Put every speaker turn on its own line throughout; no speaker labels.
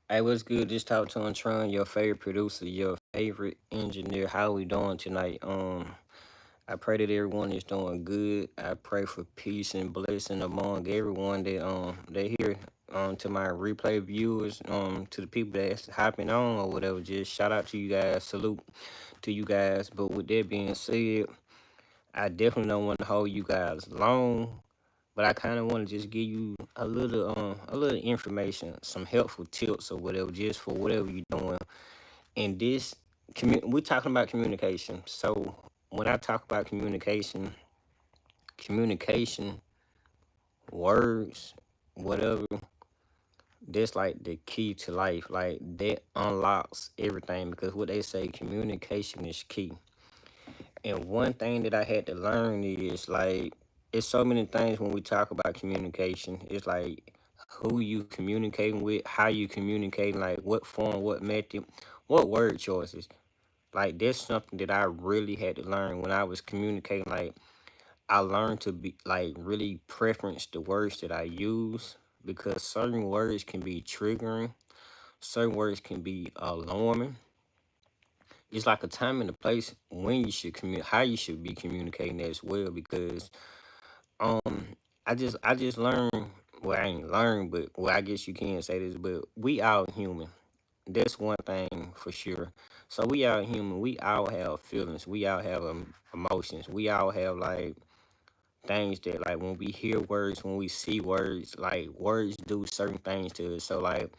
Hey, what's good? Just talk to Tron, your favorite producer, your favorite engineer. How we doing tonight? I pray that everyone is doing good. I pray for peace and blessing among everyone that here. To my replay viewers, to the people that's hopping on or whatever. Just shout out to you guys. Salute to you guys. But with that being said, I definitely don't want to hold you guys long, but I kind of want to just give you a little information, some helpful tips or whatever, just for whatever you're doing. And this, we're talking about communication. So when I talk about communication, words, whatever, that's like the key to life. Like that unlocks everything because what they say, communication is key. And one thing that I had to learn is like, it's so many things when we talk about communication. It's like who you communicating with, how you communicating, like what form, what method, what word choices. Like that's something that I really had to learn when I was communicating. Like I learned to be like really preference the words that I use because certain words can be triggering, certain words can be alarming. It's like a time and a place when you should communicate, how you should be communicating as well. Because um, I just learned. Well, I ain't learned, but well, I guess you can say this, but we all human. That's one thing for sure. So we all human. We all have feelings. We all have emotions. We all have like things that like when we hear words, when we see words, like words do certain things to us. So like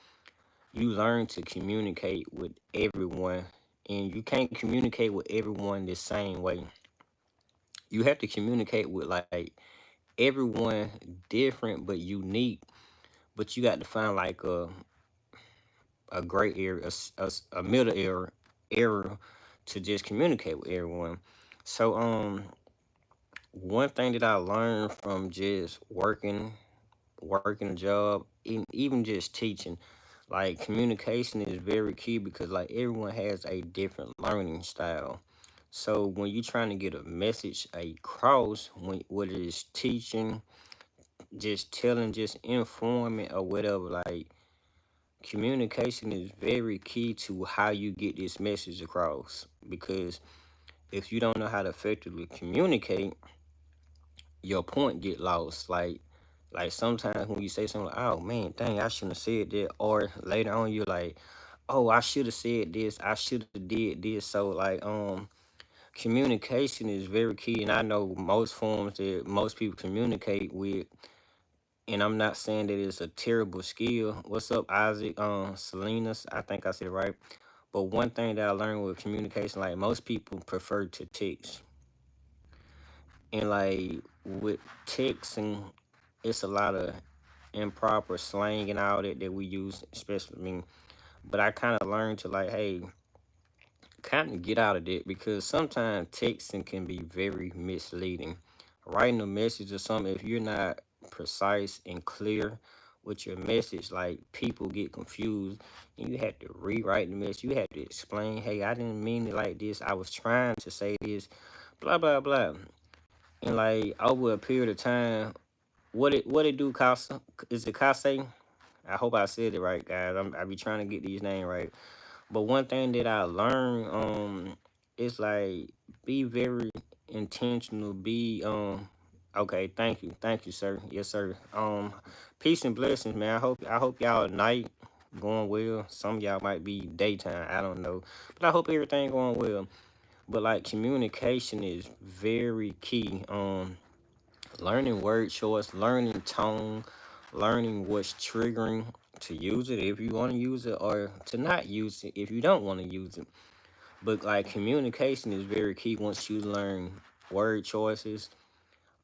you learn to communicate with everyone, and you can't communicate with everyone the same way. You have to communicate with like everyone different but unique, but you got to find like a great area, a middle area to just communicate with everyone. So one thing that I learned from just working a job, even just teaching, like communication is very key because like everyone has a different learning style. So when you're trying to get a message across, when whether it's teaching, just telling, just informing or whatever, like communication is very key to how you get this message across. Because if you don't know how to effectively communicate, your point get lost. Like sometimes when you say something like, oh man, dang, I shouldn't have said that, or later on you're like, oh, I should have said this, I should have did this. So like communication is very key, and I know most forms that most people communicate with, and I'm not saying that it's a terrible skill. What's up, Isaac? Salinas, I think I said it right. But one thing that I learned with communication, like most people prefer to text, and like with texting, it's a lot of improper slang and all that we use, especially me. But I kind of learned to like, hey, kind of get out of that because sometimes texting can be very misleading. Writing a message or something, if you're not precise and clear with your message, like people get confused and you have to rewrite the message. You have to explain, hey, I didn't mean it like this. I was trying to say this, blah, blah, blah. And like over a period of time, what it do, Casa? Is it Casa? I hope I said it right, guys. I be trying to get these names right. But one thing that I learned, is like be very intentional. Be okay. Thank you, sir. Yes, sir. Peace and blessings, man. I hope y'all night going well. Some of y'all might be daytime. I don't know, but I hope everything going well. But like communication is very key. Learning word choice, learning tone, learning what's triggering to use it if you want to use it or to not use it if you don't want to use it. But like communication is very key once you learn word choices.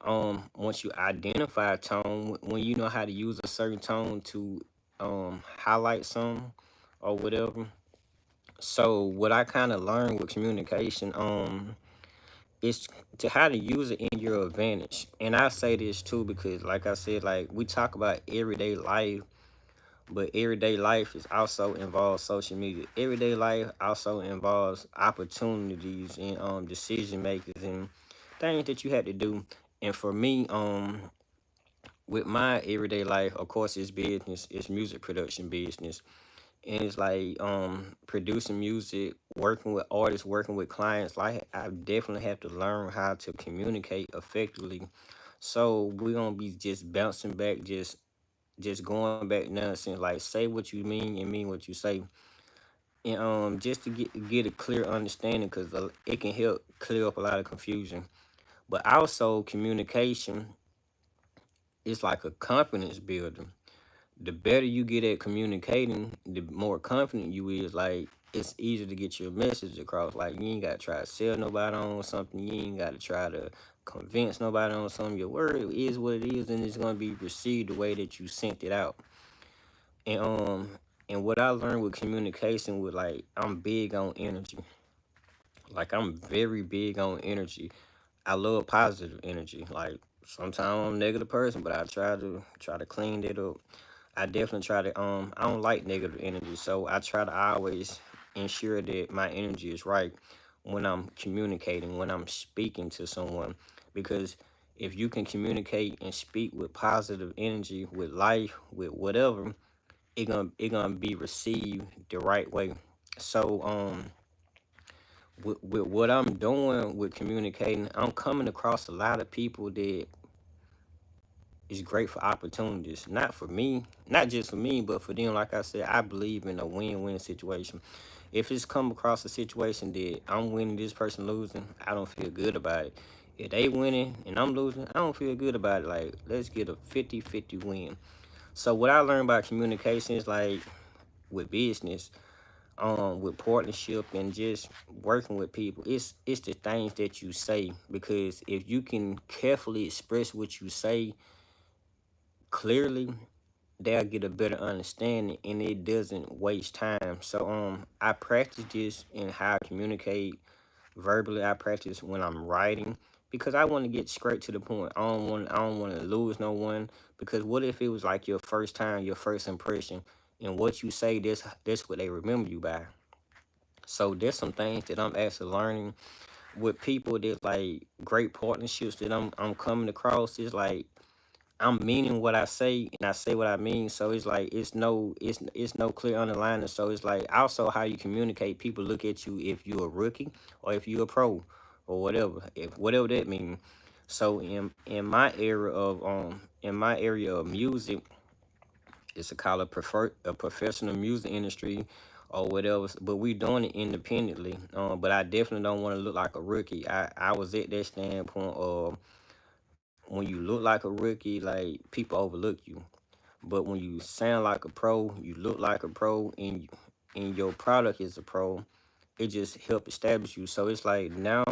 Once you identify tone, when you know how to use a certain tone to highlight something or whatever. So what I kind of learned with communication, it's to how to use it in your advantage. And I say this too because like I said, like we talk about everyday life, but everyday life is also involves social media. Everyday life also involves opportunities and decision makers and things that you had to do. And for me, with my everyday life, of course it's business, it's music production business. and it's like producing music, working with artists, working with clients. Like I definitely have to learn how to communicate effectively. So we're gonna be just bouncing back, just going back nonsense. Like say what you mean and mean what you say, and just to get a clear understanding, because it can help clear up a lot of confusion. But also communication is like a confidence builder. The better you get at communicating, the more confident you is. Like it's easier to get your message across. Like you ain't gotta try to sell nobody on something. You ain't gotta try to convince nobody on something. Your word is what it is, and it's gonna be received the way that you sent it out. And and what I learned with communication, with like I'm big on energy. Like I'm very big on energy. I love positive energy. Like sometimes I'm a negative person, but I try to clean it up. I definitely try to I don't like negative energy, so I try to always ensure that my energy is right when I'm communicating, when I'm speaking to someone. Because if you can communicate and speak with positive energy, with life, with whatever, it gonna be received the right way. So with what I'm doing with communicating, I'm coming across a lot of people that is great for opportunities. Not for me, not just for me, but for them. Like I said, I believe in a win-win situation. If it's come across a situation that I'm winning, this person losing, I don't feel good about it. If they winning and I'm losing, I don't feel good about it. Like, let's get a 50-50 win. So what I learned about communication is like with business, with partnership and just working with people, it's the things that you say. Because if you can carefully express what you say clearly, they'll get a better understanding and it doesn't waste time. So I practice this in how I communicate verbally. I practice when I'm writing, because I want to get straight to the point. I don't want to lose no one. Because what if it was like your first time, your first impression, and what you say, this what they remember you by. So there's some things that I'm actually learning with people. There's like great partnerships that I'm coming across. It's like I'm meaning what I say and I say what I mean. So it's like it's no clear underlining. So it's like also how you communicate. People look at you if you're a rookie or if you're a pro or whatever. If whatever that means. So in my area of music, it's a call a prefer a professional music industry or whatever. But we doing it independently. But I definitely don't want to look like a rookie. I was at that standpoint of when you look like a rookie, like people overlook you. But when you sound like a pro, you look like a pro, and your product is a pro, it just help establish you. So it's like now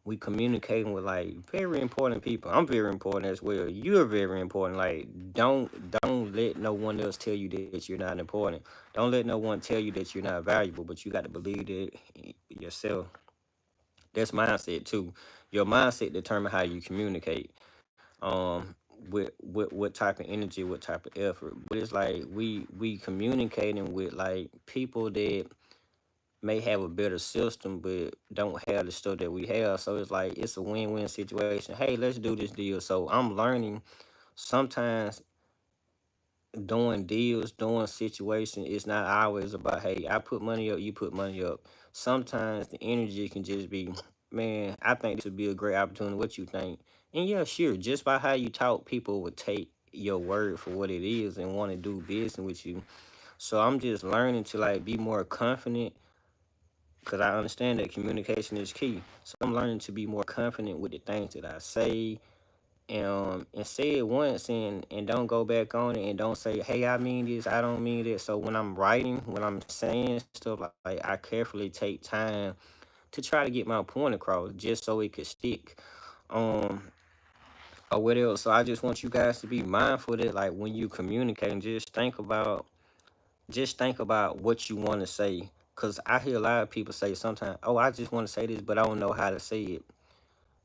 we communicating with like very important people. I'm very important as well. You're very important. Like don't let no one else tell you that you're not important. Don't let no one tell you that you're not valuable, but you got to believe it yourself. That's mindset too. Your mindset determine how you communicate. With what type of energy, what type of effort. But it's like we communicating with like people that may have a better system but don't have the stuff that we have. So it's like it's a win-win situation. Hey, let's do this deal. So I'm learning sometimes doing deals, doing situations, it's not always about, hey, I put money up, you put money up. Sometimes the energy can just be, man, I think this would be a great opportunity. What you think? And yeah, sure, just by how you talk, people would take your word for what it is and want to do business with you. So I'm just learning to like be more confident, because I understand that communication is key. So I'm learning to be more confident with the things that I say, and say it once, and don't go back on it, and don't say, hey, I mean this, I don't mean this. So when I'm writing, when I'm saying stuff, like I carefully take time to try to get my point across just so it could stick. um or what else? So I just want you guys to be mindful that like when you communicate, just think about what you want to say. Because I hear a lot of people say sometimes, oh, I just want to say this, but I don't know how to say it.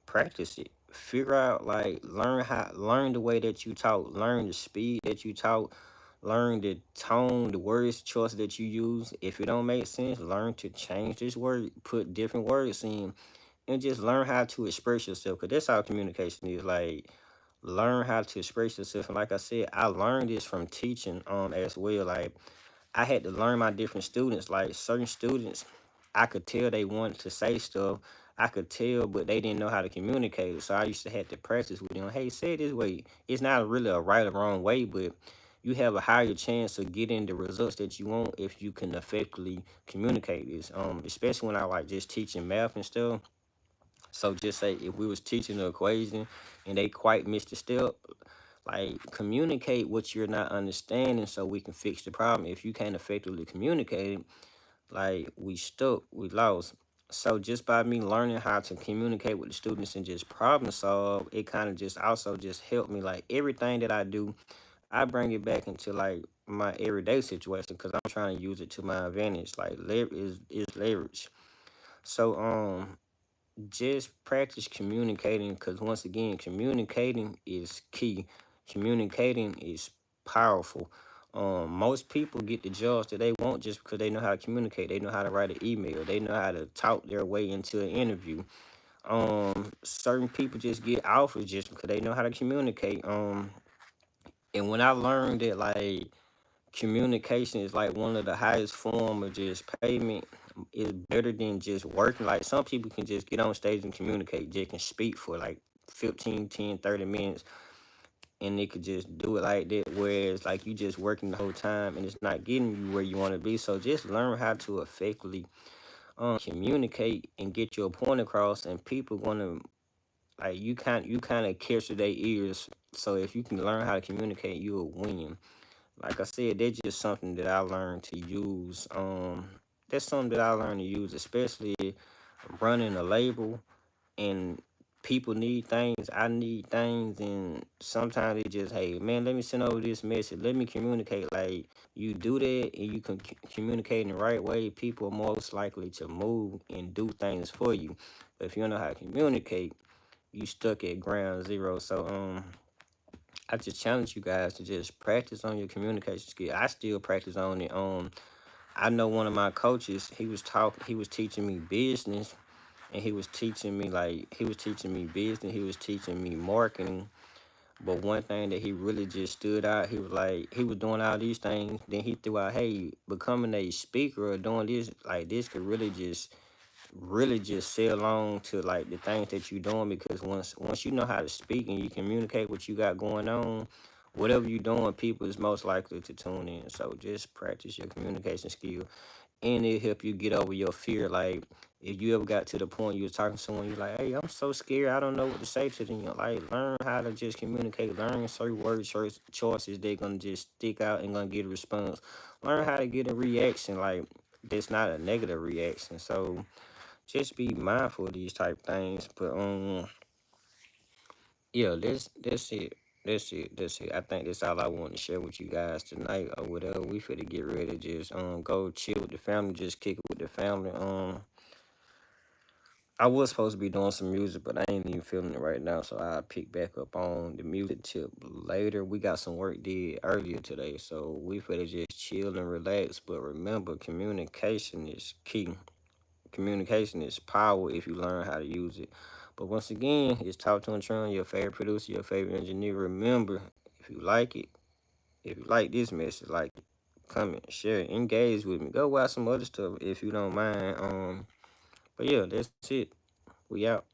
Practice it. Figure out, like, learn the way that you talk, learn the speed that you talk, learn the tone, the words choice that you use. If it don't make sense, learn to change this word, put different words in, and just learn how to express yourself. Because that's how communication is. Like, learn how to express yourself. And like I said, I learned this from teaching as well. Like, I had to learn my different students. Like certain students, I could tell they wanted to say stuff. I could tell, but they didn't know how to communicate it. So I used to have to practice with them. Hey, say it this way. It's not really a right or wrong way, but you have a higher chance of getting the results that you want if you can effectively communicate this. Especially when I like just teaching math and stuff. So just say if we was teaching the equation and they quite missed a step, like communicate what you're not understanding so we can fix the problem. If you can't effectively communicate it, like we stuck, we lost. So just by me learning how to communicate with the students and just problem solve, it kind of just also just helped me. Like everything that I do, I bring it back into like my everyday situation because I'm trying to use it to my advantage. Like is leverage. So just practice communicating because once again communicating is key. Communicating is powerful. Most people get the jobs that they want just because they know how to communicate. They know how to write an email. They know how to talk their way into an interview. Certain people just get offers just because they know how to communicate. And when I learned that like communication is like one of the highest form of just payment, is better than just working. Like some people can just get on stage and communicate, they can speak for like 15, 10, 30 minutes and they could just do it like that, whereas like you just working the whole time and it's not getting you where you want to be. So just learn how to effectively communicate and get your point across, and people gonna like you kind of catch their ears. So if you can learn how to communicate, you'll win. Like I said, that's just something that I learned to use. That's something that I learned to use, especially running a label and people need things. I need things, and sometimes they just, hey man, let me send over this message. Let me communicate. Like you do that, and you can communicate in the right way. People are most likely to move and do things for you. But if you don't know how to communicate, you stuck at ground zero. So I just challenge you guys to just practice on your communication skill. I still practice on it. I know one of my coaches, he was teaching me business, and he was teaching me business, he was teaching me marketing. But one thing that he really just stood out, he was like, he was doing all these things, then he threw out, hey, becoming a speaker or doing this, like this could really just sail on to like the things that you're doing, because once you know how to speak and you communicate what you got going on, whatever you're doing, people is most likely to tune in. So just practice your communication skill, and it help you get over your fear. Like if you ever got to the point you was talking to someone, you're like, hey, I'm so scared, I don't know what to say to them. Like learn how to just communicate, learn certain word choices they're gonna just stick out and gonna get a response. Learn how to get a reaction, like that's not a negative reaction. So just be mindful of these type things. But yeah, that's it. That's it. I think that's all I want to share with you guys tonight or whatever. We finna get ready to just go chill with the family, just kick it with the family. I was supposed to be doing some music, but I ain't even feeling it right now, so I'll pick back up on the music tip later. We got some work did earlier today, so we finna just chill and relax. But remember, communication is key. Communication is power if you learn how to use it. But once again, it's Talk to Tron, your favorite producer, your favorite engineer. Remember, if you like it, if you like this message, like it, comment, share, it, engage with me. Go watch some other stuff if you don't mind. But yeah, that's it. We out.